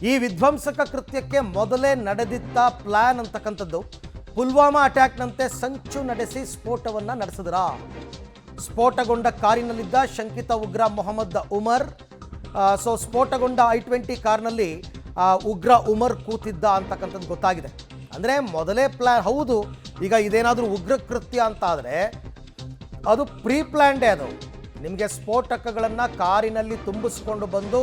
ಈ ವಿಧ್ವಂಸಕ ಕೃತ್ಯಕ್ಕೆ ಮೊದಲೇ ನಡೆದಿದ್ದ ಪ್ಲಾನ್ ಅಂತಕ್ಕಂಥದ್ದು ಪುಲ್ವಾಮಾ ಅಟ್ಯಾಕ್ನಂತೆ ಸಂಚು ನಡೆಸಿ ಸ್ಫೋಟವನ್ನು ನಡೆಸಿದ್ರ. ಸ್ಫೋಟಗೊಂಡ ಕಾರಿನಲ್ಲಿದ್ದ ಶಂಕಿತ ಉಗ್ರ ಮೊಹಮ್ಮದ್ ಉಮರ್. ಸ್ಫೋಟಗೊಂಡ I-20 ಕಾರ್ನಲ್ಲಿ ಉಗ್ರ ಉಮರ್ ಕೂತಿದ್ದ ಅಂತಕ್ಕಂಥದ್ದು ಗೊತ್ತಾಗಿದೆ. ಅಂದರೆ ಮೊದಲೇ ಪ್ಲಾನ್. ಹೌದು, ಈಗ ಇದೇನಾದರೂ ಉಗ್ರ ಕೃತ್ಯ ಅಂತ ಆದರೆ ಅದು ಪ್ರೀ ಪ್ಲ್ಯಾಂಡೇ. ಅದು ನಿಮಗೆ ಸ್ಫೋಟಕಗಳನ್ನು ಕಾರಿನಲ್ಲಿ ತುಂಬಿಸ್ಕೊಂಡು ಬಂದು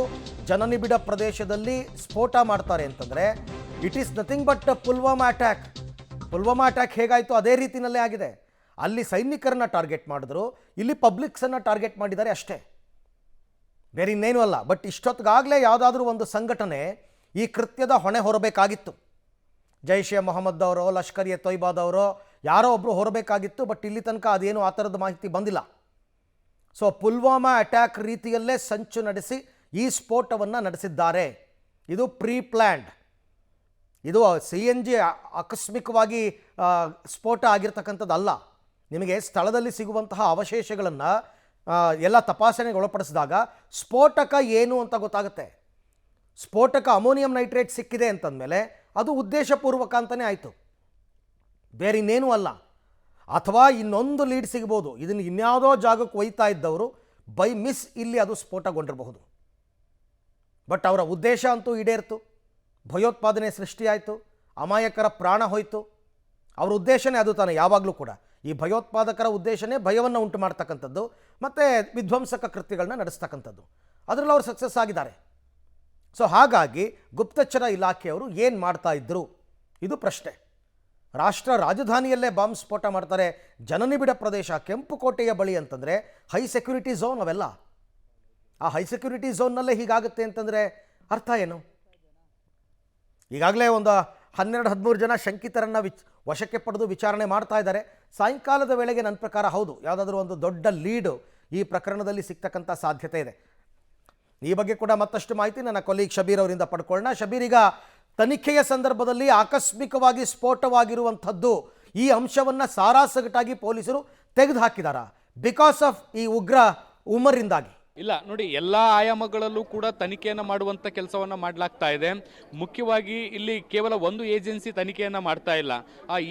ಜನನಿಬಿಡ ಪ್ರದೇಶದಲ್ಲಿ ಸ್ಫೋಟ ಮಾಡ್ತಾರೆ ಅಂತಂದರೆ it is nothing but Pulwama attack. Pulwama attack ಹೇಗಾಯಿತು ಅದೇ ರೀತಿಯಲ್ಲೇ ಆಗಿದೆ. ಅಲ್ಲಿ ಸೈನಿಕರನ್ನ ಟಾರ್ಗೆಟ್ ಮಾಡಿದ್ರು, ಇಲ್ಲಿ ಪಬ್ಲಿಕ್ಸನ್ನು ಟಾರ್ಗೆಟ್ ಮಾಡಿದ್ದಾರೆ ಅಷ್ಟೇ, ಬೇರೆ ಇನ್ನೇನೂ ಅಲ್ಲ. ಬಟ್ ಇಷ್ಟೊತ್ತಿಗಾಗಲೇ ಯಾವುದಾದ್ರೂ ಒಂದು ಸಂಘಟನೆ ಈ ಕೃತ್ಯದ ಹೊಣೆ ಹೊರಬೇಕಾಗಿತ್ತು. ಜೈಷ್ ಎ ಮೊಹಮ್ಮದ್ ಅವರೋ ಲಷ್ಕರ್ ಎ ತೊಯ್ಬಾದವರೋ ಯಾರೋ ಒಬ್ಬರು ಹೊರಬೇಕಾಗಿತ್ತು. ಬಟ್ ಇಲ್ಲಿ ತನಕ ಅದೇನು ಆ ಥರದ ಮಾಹಿತಿ ಬಂದಿಲ್ಲ. ಸೊ ಪುಲ್ವಾಮಾ ಅಟ್ಯಾಕ್ ರೀತಿಯಲ್ಲೇ ಸಂಚು ನಡೆಸಿ ಈ ಸ್ಫೋಟವನ್ನು ನಡೆಸಿದ್ದಾರೆ. ಇದು ಪ್ರೀ ಪ್ಲ್ಯಾಂಡ್. ಇದು CNG ಆಕಸ್ಮಿಕವಾಗಿ ಸ್ಫೋಟ ಆಗಿರ್ತಕ್ಕಂಥದ್ದಲ್ಲ. ನಿಮಗೆ ಸ್ಥಳದಲ್ಲಿ ಸಿಗುವಂತಹ ಅವಶೇಷಗಳನ್ನು ಎಲ್ಲ ತಪಾಸಣೆಗೆ ಒಳಪಡಿಸಿದಾಗ ಸ್ಫೋಟಕ ಏನು ಅಂತ ಗೊತ್ತಾಗುತ್ತೆ. ಸ್ಫೋಟಕ ಅಮೋನಿಯಂ ನೈಟ್ರೇಟ್ ಸಿಕ್ಕಿದೆ ಅಂತಂದಮೇಲೆ ಅದು ಉದ್ದೇಶಪೂರ್ವಕ ಅಂತಲೇ ಆಯಿತು, ಬೇರೆ ಇನ್ನೇನೂ ಅಲ್ಲ. ಅಥವಾ ಇನ್ನೊಂದು ಲೀಡ್ ಸಿಗ್ಬೋದು, ಇದನ್ನು ಇನ್ಯಾವುದೋ ಜಾಗಕ್ಕೆ ಒಯ್ತಾ ಇದ್ದವರು ಬೈ ಮಿಸ್ ಇಲ್ಲಿ ಅದು ಸ್ಫೋಟಗೊಂಡಿರಬಹುದು. ಬಟ್ ಅವರ ಉದ್ದೇಶ ಅಂತೂ ಈಡೇರ್ತು, ಭಯೋತ್ಪಾದನೆ ಸೃಷ್ಟಿಯಾಯಿತು, ಅಮಾಯಕರ ಪ್ರಾಣ ಹೋಯಿತು. ಅವರ ಉದ್ದೇಶನೇ ಅದು ತಾನೆ. ಯಾವಾಗಲೂ ಕೂಡ ಈ ಭಯೋತ್ಪಾದಕರ ಉದ್ದೇಶನೇ ಭಯವನ್ನು ಉಂಟು ಮಾಡ್ತಕ್ಕಂಥದ್ದು ಮತ್ತು ವಿಧ್ವಂಸಕ ಕೃತ್ಯಗಳನ್ನ ನಡೆಸ್ತಕ್ಕಂಥದ್ದು. ಅದರಲ್ಲಿ ಅವರು ಸಕ್ಸಸ್ ಆಗಿದ್ದಾರೆ. ಸೊ ಹಾಗಾಗಿ ಗುಪ್ತಚರ ಇಲಾಖೆಯವರು ಏನು ಮಾಡ್ತಾ ಇದ್ದರು, ಇದು ಪ್ರಶ್ನೆ. ರಾಷ್ಟ್ರ ರಾಜಧಾನಿಯಲ್ಲೇ ಬಾಂಬ್ ಸ್ಫೋಟ ಮಾಡ್ತಾರೆ, ಜನನಿಬಿಡ ಪ್ರದೇಶ ಕೆಂಪುಕೋಟೆಯ ಬಳಿ ಅಂತಂದರೆ ಹೈ ಸೆಕ್ಯೂರಿಟಿ ಝೋನ್ ಅವೆಲ್ಲ. ಆ ಹೈ ಸೆಕ್ಯೂರಿಟಿ ಝೋನ್ನಲ್ಲೇ ಹೀಗಾಗುತ್ತೆ ಅಂತಂದರೆ ಅರ್ಥ ಏನು? ಈಗಾಗಲೇ ಒಂದು 12-13 ಜನ ಶಂಕಿತರನ್ನು ವಶಕ್ಕೆ ಪಡೆದು ವಿಚಾರಣೆ ಮಾಡ್ತಾ ಇದ್ದಾರೆ. ಸಾಯಂಕಾಲದ ವೇಳೆಗೆ ನನ್ನ ಪ್ರಕಾರ ಹೌದು ಯಾವುದಾದ್ರೂ ಒಂದು ದೊಡ್ಡ ಲೀಡು ಈ ಪ್ರಕರಣದಲ್ಲಿ ಸಿಗ್ತಕ್ಕಂಥ ಸಾಧ್ಯತೆ ಇದೆ. ಈ ಬಗ್ಗೆ ಕೂಡ ಮತ್ತಷ್ಟು ಮಾಹಿತಿ ನನ್ನ ಕೊಲೀಗ್ ಶಬೀರ್ ಅವರಿಂದ ಪಡ್ಕೊಳ್ಳೋಣ. ಶಬೀರ್, ಈಗ ತನಿಖೆಯ ಸಂದರ್ಭದಲ್ಲಿ ಆಕಸ್ಮಿಕವಾಗಿ ಸ್ಫೋಟವಾಗಿರುವಂಥದ್ದು ಈ ಅಂಶವನ್ನು ಸಾರಾಸಗಟಾಗಿ ಪೊಲೀಸರು ತೆಗೆದುಹಾಕಿದಾರಾ ಬಿಕಾಸ್ ಆಫ್ ಈ ಉಗ್ರ ಉಮರಿಂದಾಗಿ? ಇಲ್ಲ ನೋಡಿ, ಎಲ್ಲ ಆಯಾಮಗಳಲ್ಲೂ ಕೂಡ ತನಿಖೆಯನ್ನು ಮಾಡುವಂಥ ಕೆಲಸವನ್ನು ಮಾಡಲಾಗ್ತಾ ಇದೆ. ಮುಖ್ಯವಾಗಿ ಇಲ್ಲಿ ಕೇವಲ ಒಂದು ಏಜೆನ್ಸಿ ತನಿಖೆಯನ್ನು ಮಾಡ್ತಾ ಇಲ್ಲ.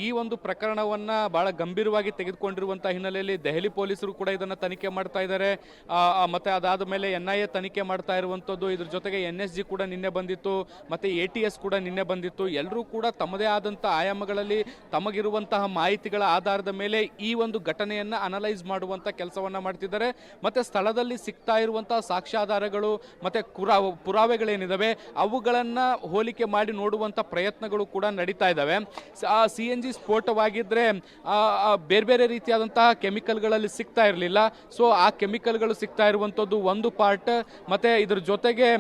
ಈ ಒಂದು ಪ್ರಕರಣವನ್ನು ಭಾಳ ಗಂಭೀರವಾಗಿ ತೆಗೆದುಕೊಂಡಿರುವಂಥ ಹಿನ್ನೆಲೆಯಲ್ಲಿ ದೆಹಲಿ ಪೊಲೀಸರು ಕೂಡ ಇದನ್ನು ತನಿಖೆ ಮಾಡ್ತಾ ಇದ್ದಾರೆ. ಮತ್ತು ಅದಾದ ಮೇಲೆ NIA ತನಿಖೆ ಮಾಡ್ತಾ ಇರುವಂಥದ್ದು. ಇದ್ರ ಜೊತೆಗೆ NSG ಕೂಡ ನಿನ್ನೆ ಬಂದಿತ್ತು, ಮತ್ತು ATS ಕೂಡ ನಿನ್ನೆ ಬಂದಿತ್ತು. ಎಲ್ಲರೂ ಕೂಡ ತಮ್ಮದೇ ಆದಂಥ ಆಯಾಮಗಳಲ್ಲಿ ತಮಗಿರುವಂತಹ ಮಾಹಿತಿಗಳ ಆಧಾರದ ಮೇಲೆ ಈ ಒಂದು ಘಟನೆಯನ್ನು ಅನಲೈಸ್ ಮಾಡುವಂಥ ಕೆಲಸವನ್ನು ಮಾಡ್ತಿದ್ದಾರೆ. ಮತ್ತು ಸ್ಥಳದಲ್ಲಿ ಸಿಗ್ತಾ ಇರುವಂತಹ ಸಾಕ್ಷ್ಯಾಧಾರಗಳು ಮತ್ತೆ ಪುರಾವೆಗಳೇನಿದಾವೆ ಅವುಗಳನ್ನು ಹೋಲಿಕೆ ಮಾಡಿ ನೋಡುವಂಥ ಪ್ರಯತ್ನಗಳು ಕೂಡ ನಡೀತಾ ಇದ್ದಾವೆ. CNG ಸ್ಫೋಟವಾಗಿದ್ದರೆ ಬೇರೆ ಬೇರೆ ರೀತಿಯಾದಂತಹ ಕೆಮಿಕಲ್ಗಳಲ್ಲಿ ಸಿಗ್ತಾ ಇರಲಿಲ್ಲ. ಸೊ ಆ ಕೆಮಿಕಲ್ಗಳು ಸಿಗ್ತಾ ಇರುವಂಥದ್ದು ಒಂದು ಪಾರ್ಟ್, ಮತ್ತು ಇದ್ರ ಜೊತೆಗೆ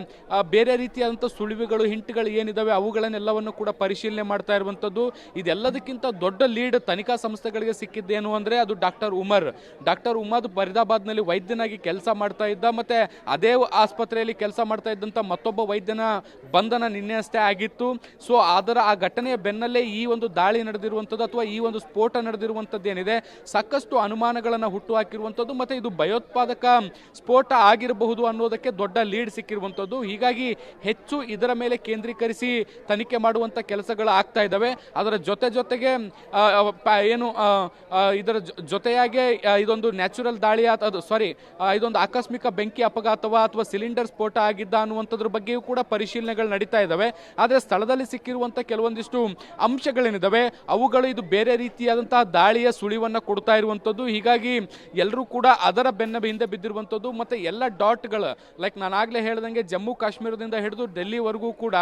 ಬೇರೆ ರೀತಿಯಾದಂಥ ಸುಳಿವುಗಳು ಹಿಂಟ್ಗಳು ಏನಿದಾವೆ ಅವುಗಳನ್ನೆಲ್ಲವನ್ನು ಕೂಡ ಪರಿಶೀಲನೆ ಮಾಡ್ತಾ ಇರುವಂಥದ್ದು. ಇದೆಲ್ಲದಕ್ಕಿಂತ ದೊಡ್ಡ ಲೀಡ್ ತನಿಖಾ ಸಂಸ್ಥೆಗಳಿಗೆ ಸಿಕ್ಕಿದ್ದೇನು ಅಂದರೆ ಅದು ಡಾಕ್ಟರ್ ಉಮರ್ ಫರೀದಾಬಾದ್ನಲ್ಲಿ ವೈದ್ಯನಾಗಿ ಕೆಲಸ ಮಾಡ್ತಾ ಇದ್ದ. ಮತ್ತೆ ಅದೇ ಆಸ್ಪತ್ರೆಯಲ್ಲಿ ಕೆಲಸ ಮಾಡ್ತಾ ಇದ್ದಂಥ ಮತ್ತೊಬ್ಬ ವೈದ್ಯನ ಬಂಧನ ನಿನ್ನೆ ಅಷ್ಟೇ ಆಗಿತ್ತು. ಸೊ ಆ ಘಟನೆಯ ಬೆನ್ನಲ್ಲೇ ಈ ಒಂದು ದಾಳಿ ನಡೆದಿರುವಂಥದ್ದು ಅಥವಾ ಈ ಒಂದು ಸ್ಫೋಟ ನಡೆದಿರುವಂಥದ್ದು ಏನಿದೆ ಸಾಕಷ್ಟು ಅನುಮಾನಗಳನ್ನು ಹುಟ್ಟುಹಾಕಿರುವಂಥದ್ದು. ಮತ್ತು ಇದು ಭಯೋತ್ಪಾದಕ ಸ್ಫೋಟ ಆಗಿರಬಹುದು ಅನ್ನೋದಕ್ಕೆ ದೊಡ್ಡ ಲೀಡ್ ಸಿಕ್ಕಿರುವಂಥದ್ದು. ಹೀಗಾಗಿ ಹೆಚ್ಚು ಇದರ ಮೇಲೆ ಕೇಂದ್ರೀಕರಿಸಿ ತನಿಖೆ ಮಾಡುವಂಥ ಕೆಲಸಗಳು ಆಗ್ತಾ ಇದ್ದಾವೆ. ಅದರ ಜೊತೆಗೆ ಏನು ಇದರ ಜೊತೆಯಾಗಿ ಇದೊಂದು ನ್ಯಾಚುರಲ್ ದಾಳಿ ಇದೊಂದು ಆಕಸ್ಮಿಕ ಬೆಂಕಿ ಅಪಘಾತವ ಅಥವಾ ಸಿಲಿಂಡರ್ ಸ್ಫೋಟ ಆಗಿದ್ದ ಅನ್ನುವಂಥದ್ರ ಬಗ್ಗೆಯೂ ಕೂಡ ಪರಿಶೀಲನೆಗಳು ನಡೀತಾ ಇದ್ದಾವೆ. ಆದರೆ ಸ್ಥಳದಲ್ಲಿ ಸಿಕ್ಕಿರುವಂಥ ಕೆಲವೊಂದಿಷ್ಟು ಅಂಶಗಳೇನಿದ್ದಾವೆ ಅವುಗಳು ಇದು ಬೇರೆ ರೀತಿಯಾದಂತಹ ದಾಳಿಯ ಸುಳಿವನ್ನು ಕೊಡ್ತಾ ಇರುವಂಥದ್ದು. ಹೀಗಾಗಿ ಎಲ್ಲರೂ ಕೂಡ ಅದರ ಹಿಂದೆ ಬಿದ್ದಿರುವಂಥದ್ದು. ಮತ್ತು ಎಲ್ಲ ಡಾಟ್ಗಳು ಲೈಕ್ ನಾನು ಆಗಲೇ ಹೇಳ್ದಂಗೆ ಜಮ್ಮು ಕಾಶ್ಮೀರದಿಂದ ಹಿಡಿದು ಡೆಲ್ಲಿವರೆಗೂ ಕೂಡ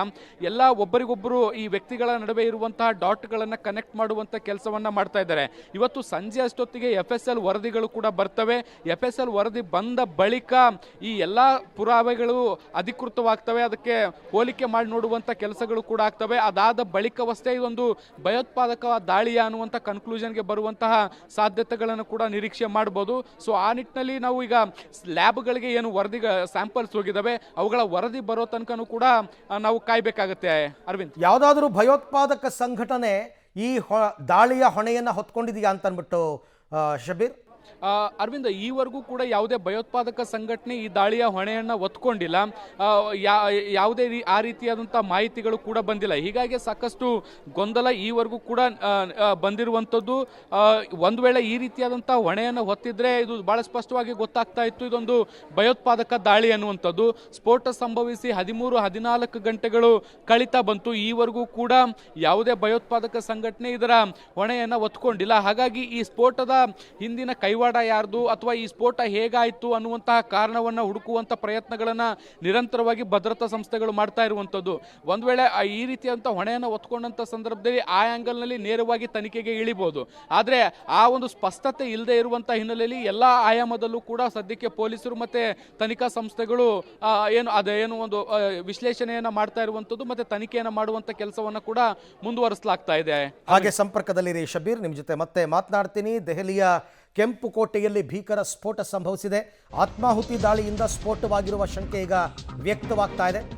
ಎಲ್ಲ ಒಬ್ಬರಿಗೊಬ್ಬರು ಈ ವ್ಯಕ್ತಿಗಳ ನಡುವೆ ಇರುವಂತಹ ಡಾಟ್ಗಳನ್ನು ಕನೆಕ್ಟ್ ಮಾಡುವಂಥ ಕೆಲಸವನ್ನು ಮಾಡ್ತಾ ಇದ್ದಾರೆ. ಇವತ್ತು ಸಂಜೆ ಅಷ್ಟೊತ್ತಿಗೆ FSL ವರದಿಗಳು ಕೂಡ ಬರ್ತವೆ. FSL ವರದಿ ಬಂದ ಬಳಿಕ ಈ ಎಲ್ಲ ಪುರಾವೆಗಳು ಅಧಿಕೃತವಾಗ್ತವೆ, ಅದಕ್ಕೆ ಹೋಲಿಕೆ ಮಾಡಿ ನೋಡುವಂಥ ಕೆಲಸಗಳು ಕೂಡ ಆಗ್ತವೆ. ಅದಾದ ಬಳಿಕವಷ್ಟೇ ಇದೊಂದು ಭಯೋತ್ಪಾದಕ ದಾಳಿಯ ಅನ್ನುವಂಥ ಕನ್ಕ್ಲೂಷನ್ಗೆ ಬರುವಂತಹ ಸಾಧ್ಯತೆಗಳನ್ನು ಕೂಡ ನಿರೀಕ್ಷೆ ಮಾಡ್ಬೋದು. ಸೊ ಆ ನಿಟ್ಟಿನಲ್ಲಿ ನಾವು ಈಗ ಲ್ಯಾಬ್ಗಳಿಗೆ ಏನು ವರದಿ ಸ್ಯಾಂಪಲ್ಸ್ ಹೋಗಿದ್ದಾವೆ ಅವುಗಳ ವರದಿ ಬರೋ ತನಕನೂ ಕೂಡ ನಾವು ಕಾಯ್ಬೇಕಾಗತ್ತೆ. ಅರವಿಂದ್, ಯಾವುದಾದ್ರೂ ಭಯೋತ್ಪಾದಕ ಸಂಘಟನೆ ಈ ದಾಳಿಯ ಹೊಣೆಯನ್ನು ಹೊತ್ಕೊಂಡಿದೆಯಾ ಅಂತ ಅಂದ್ಬಿಟ್ಟು ಶಬೀರ್? ಅರವಿಂದ, ಈವರೆಗೂ ಕೂಡ ಯಾವುದೇ ಭಯೋತ್ಪಾದಕ ಸಂಘಟನೆ ಈ ದಾಳಿಯ ಹೊಣೆಯನ್ನು ಹೊತ್ಕೊಂಡಿಲ್ಲ. ಯಾವುದೇ ಆ ರೀತಿಯಾದಂಥ ಮಾಹಿತಿಗಳು ಕೂಡ ಬಂದಿಲ್ಲ. ಹೀಗಾಗಿ ಸಾಕಷ್ಟು ಗೊಂದಲ ಈವರೆಗೂ ಕೂಡ ಬಂದಿರುವಂಥದ್ದು. ಒಂದು ವೇಳೆ ಈ ರೀತಿಯಾದಂಥ ಹೊಣೆಯನ್ನು ಹೊತ್ತಿದ್ರೆ ಇದು ಬಹಳ ಸ್ಪಷ್ಟವಾಗಿ ಗೊತ್ತಾಗ್ತಾ ಇತ್ತು, ಇದೊಂದು ಭಯೋತ್ಪಾದಕ ದಾಳಿ ಅನ್ನುವಂಥದ್ದು. ಸ್ಫೋಟ ಸಂಭವಿಸಿ 13-14 ಗಂಟೆಗಳು ಕಳೀತಾ ಬಂತು. ಈವರೆಗೂ ಕೂಡ ಯಾವುದೇ ಭಯೋತ್ಪಾದಕ ಸಂಘಟನೆ ಇದರ ಹೊಣೆಯನ್ನು ಹೊತ್ಕೊಂಡಿಲ್ಲ. ಹಾಗಾಗಿ ಈ ಸ್ಫೋಟದ ಹಿಂದಿನ ಕೈವಾಡ ಯಾರ್ದು ಅಥವಾ ಈ ಸ್ಫೋಟ ಹೇಗಾಯಿತು ಅನ್ನುವಂತಹ ಕಾರಣವನ್ನು ಹುಡುಕುವಂಥ ಪ್ರಯತ್ನಗಳನ್ನು ನಿರಂತರವಾಗಿ ಭದ್ರತಾ ಸಂಸ್ಥೆಗಳು ಮಾಡ್ತಾ ಇರುವಂಥದ್ದು. ಒಂದು ವೇಳೆ ಈ ರೀತಿಯಾದಂಥ ಹೊಣೆಯನ್ನು ಹೊತ್ಕೊಂಡಂಥ ಸಂದರ್ಭದಲ್ಲಿ ಆ ಆ್ಯಂಗಲ್ನಲ್ಲಿ ನೇರವಾಗಿ ತನಿಖೆಗೆ ಇಳಿಬೋದು. ಆದರೆ ಆ ಒಂದು ಸ್ಪಷ್ಟತೆ ಇಲ್ಲದೆ ಇರುವಂಥ ಹಿನ್ನೆಲೆಯಲ್ಲಿ ಎಲ್ಲ ಆಯಾಮದಲ್ಲೂ ಕೂಡ ಸದ್ಯಕ್ಕೆ ಪೊಲೀಸರು ಮತ್ತು ತನಿಖಾ ಸಂಸ್ಥೆಗಳು ಅದೇನು ಒಂದು ವಿಶ್ಲೇಷಣೆಯನ್ನು ಮಾಡ್ತಾ ಇರುವಂಥದ್ದು ಮತ್ತು ತನಿಖೆಯನ್ನು ಮಾಡುವಂಥ ಕೆಲಸವನ್ನು ಕೂಡ ಮುಂದುವರಿಸಲಾಗ್ತಾ ಇದೆ. ಹಾಗೆ ಸಂಪರ್ಕದಲ್ಲಿರಿ ಶಬೀರ್, ನಿಮ್ಮ ಜೊತೆ ಮತ್ತೆ ಮಾತನಾಡ್ತೀನಿ. ದೆಹಲಿಯ ಕೆಂಪುಕೋಟೆಯಲ್ಲಿ ಭೀಕರ ಸ್ಫೋಟ ಸಂಭವಿಸಿದೆ. ಆತ್ಮಾಹುತಿ ದಾಳಿಯಿಂದ ಸ್ಫೋಟವಾಗಿರುವ ಶಂಕೆ ಈಗ ವ್ಯಕ್ತವಾಗ್ತಾ ಇದೆ.